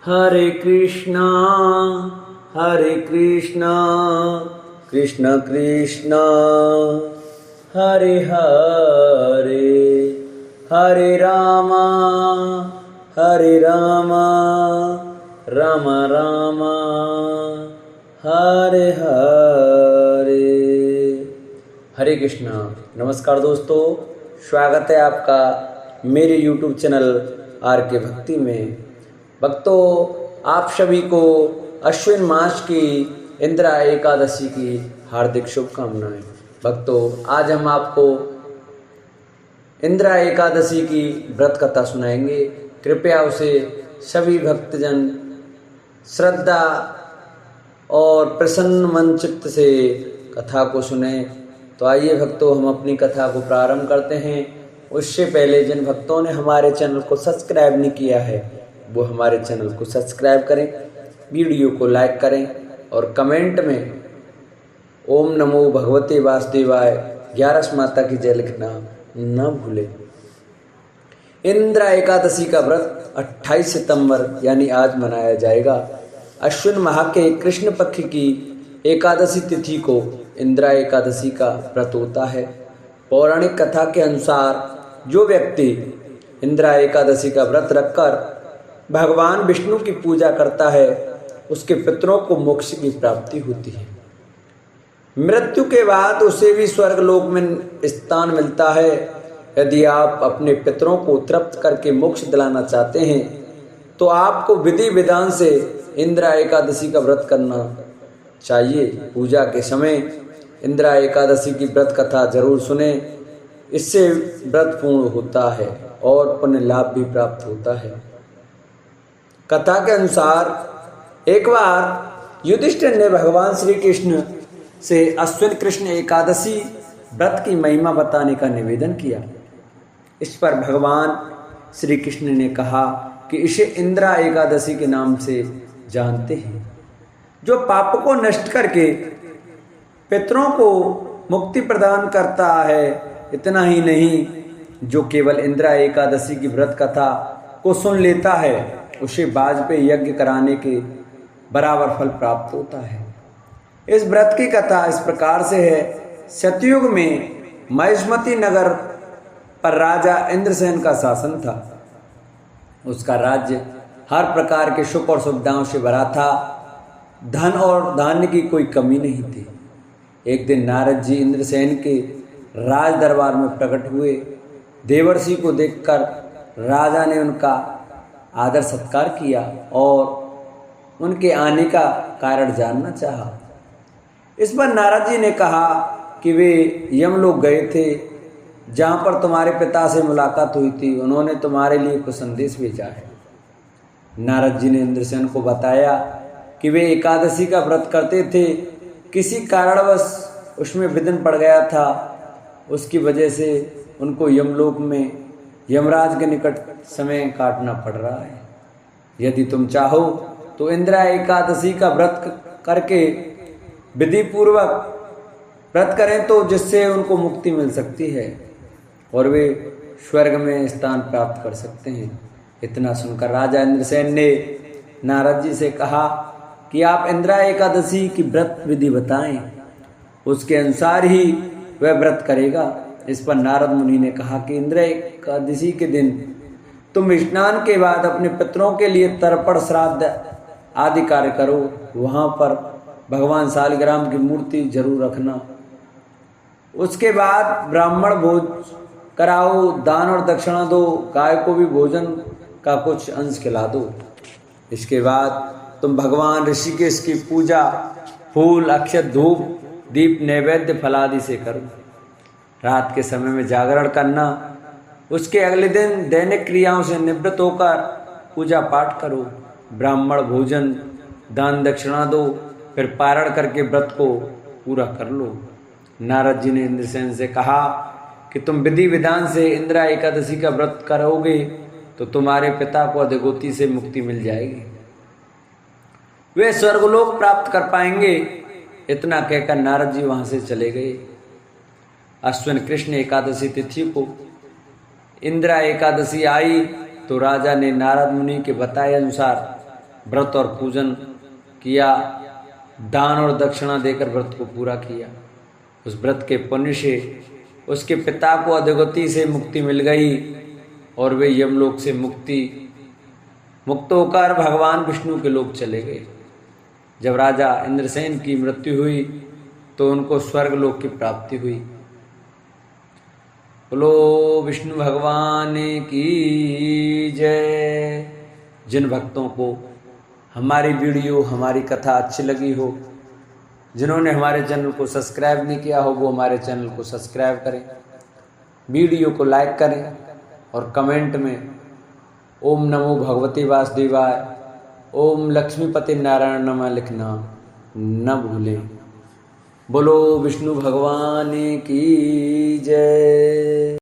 हरे कृष्णा कृष्ण कृष्ण हरे हरे हरे रामा राम राम हरे हरे। हरे कृष्णा। नमस्कार दोस्तों, स्वागत है आपका मेरे YouTube चैनल आर के भक्ति में। भक्तों, आप सभी को अश्विन मास की इंदिरा एकादशी की हार्दिक शुभकामनाएं। भक्तों, आज हम आपको इंदिरा एकादशी की व्रत कथा सुनाएंगे। कृपया उसे सभी भक्तजन श्रद्धा और प्रसन्न मन चित्त से कथा को सुने। तो आइए भक्तों, हम अपनी कथा को प्रारंभ करते हैं। उससे पहले जिन भक्तों ने हमारे चैनल को सब्सक्राइब नहीं किया है वो हमारे चैनल को सब्सक्राइब करें, वीडियो को लाइक करें और कमेंट में ओम नमो भगवते वासुदेवाय 11 माता की जय लिखना न भूलें। इंदिरा एकादशी का व्रत 28 सितंबर यानी आज मनाया जाएगा। अश्विन माह के कृष्ण पक्ष की एकादशी तिथि को इंदिरा एकादशी का व्रत होता है। पौराणिक कथा के अनुसार जो व्यक्ति इंदिरा एकादशी का व्रत रखकर भगवान विष्णु की पूजा करता है उसके पितरों को मोक्ष की प्राप्ति होती है। मृत्यु के बाद उसे भी स्वर्गलोक में स्थान मिलता है। यदि आप अपने पितरों को तृप्त करके मोक्ष दिलाना चाहते हैं तो आपको विधि विधान से इंदिरा एकादशी का व्रत करना चाहिए। पूजा के समय इंदिरा एकादशी की व्रत कथा जरूर सुने, इससे व्रत पूर्ण होता है और पुण्य लाभ भी प्राप्त होता है। कथा के अनुसार एक बार युधिष्ठिर ने भगवान श्री कृष्ण से अश्विन कृष्ण एकादशी व्रत की महिमा बताने का निवेदन किया। इस पर भगवान श्री कृष्ण ने कहा कि इसे इंदिरा एकादशी के नाम से जानते हैं, जो पाप को नष्ट करके पितरों को मुक्ति प्रदान करता है। इतना ही नहीं, जो केवल इंदिरा एकादशी की व्रत कथा को सुन लेता है उसे वाजपेयी यज्ञ कराने के बराबर फल प्राप्त होता है। इस व्रत की कथा इस प्रकार से है। सतयुग में महिष्मती नगर पर राजा इंद्रसेन का शासन था। उसका राज्य हर प्रकार के सुख और सुविधाओं से भरा था। धन और धान्य की कोई कमी नहीं थी। एक दिन नारद जी इंद्रसेन के राज दरबार में प्रकट हुए। देवर्षि को देखकर राजा ने उनका आदर सत्कार किया और उनके आने का कारण जानना चाहा। इस पर नारद जी ने कहा कि वे यमलोक गए थे, जहाँ पर तुम्हारे पिता से मुलाकात हुई थी। उन्होंने तुम्हारे लिए कुछ संदेश भेजा है। नारद जी ने इंद्रसेन को बताया कि वे एकादशी का व्रत करते थे, किसी कारणवश उसमें विघ्न पड़ गया था। उसकी वजह से उनको यमलोक में यमराज के निकट समय काटना पड़ रहा है। यदि तुम चाहो तो इंदिरा एकादशी का व्रत करके विधि पूर्वक व्रत करें तो जिससे उनको मुक्ति मिल सकती है और वे स्वर्ग में स्थान प्राप्त कर सकते हैं। इतना सुनकर राजा इंद्रसेन ने नारद जी से कहा कि आप इंदिरा एकादशी की व्रत विधि बताएं, उसके अनुसार ही वह व्रत करेगा। इस पर नारद मुनि ने कहा कि इंदिरा एकादशी के दिन तुम स्नान के बाद अपने पितरों के लिए तर्पण श्राद्ध आदि कार्य करो। वहाँ पर भगवान शालिग्राम की मूर्ति जरूर रखना। उसके बाद ब्राह्मण भोज कराओ, दान और दक्षिणा दो, गाय को भी भोजन का कुछ अंश खिला दो। इसके बाद तुम भगवान ऋषिकेश की पूजा फूल, अक्षत, धूप, दीप, नैवेद्य फलादि से करो। रात के समय में जागरण करना। उसके अगले दिन दैनिक क्रियाओं से निवृत्त होकर पूजा पाठ करो। ब्राह्मण भोजन, दान दक्षिणा दो, फिर पारण करके व्रत को पूरा कर लो। नारद जी ने इंद्रसेन से कहा कि तुम विधि विधान से इंदिरा एकादशी का व्रत करोगे तो तुम्हारे पिता को अधोगति से मुक्ति मिल जाएगी, वे स्वर्गलोक प्राप्त कर पाएंगे। इतना कहकर नारद जी वहां से चले गए। अश्विन कृष्ण एकादशी तिथि को इंदिरा एकादशी आई तो राजा ने नारद मुनि के बताए अनुसार व्रत और पूजन किया, दान और दक्षिणा देकर व्रत को पूरा किया। उस व्रत के पुण्य से उसके पिता को अधोगति से मुक्ति मिल गई और वे यमलोक से मुक्त होकर भगवान विष्णु के लोक चले गए। जब राजा इंद्रसेन की मृत्यु हुई तो उनको स्वर्गलोक की प्राप्ति हुई। बोलो विष्णु भगवान की जय। जिन भक्तों को हमारी वीडियो, हमारी कथा अच्छी लगी हो, जिन्होंने हमारे चैनल को सब्सक्राइब नहीं किया हो, वो हमारे चैनल को सब्सक्राइब करें, वीडियो को लाइक करें और कमेंट में ओम नमो भगवती वासुदेवाय, ओम लक्ष्मीपति नारायण नमः लिखना न भूलें। बोलो विष्णु भगवान की जय।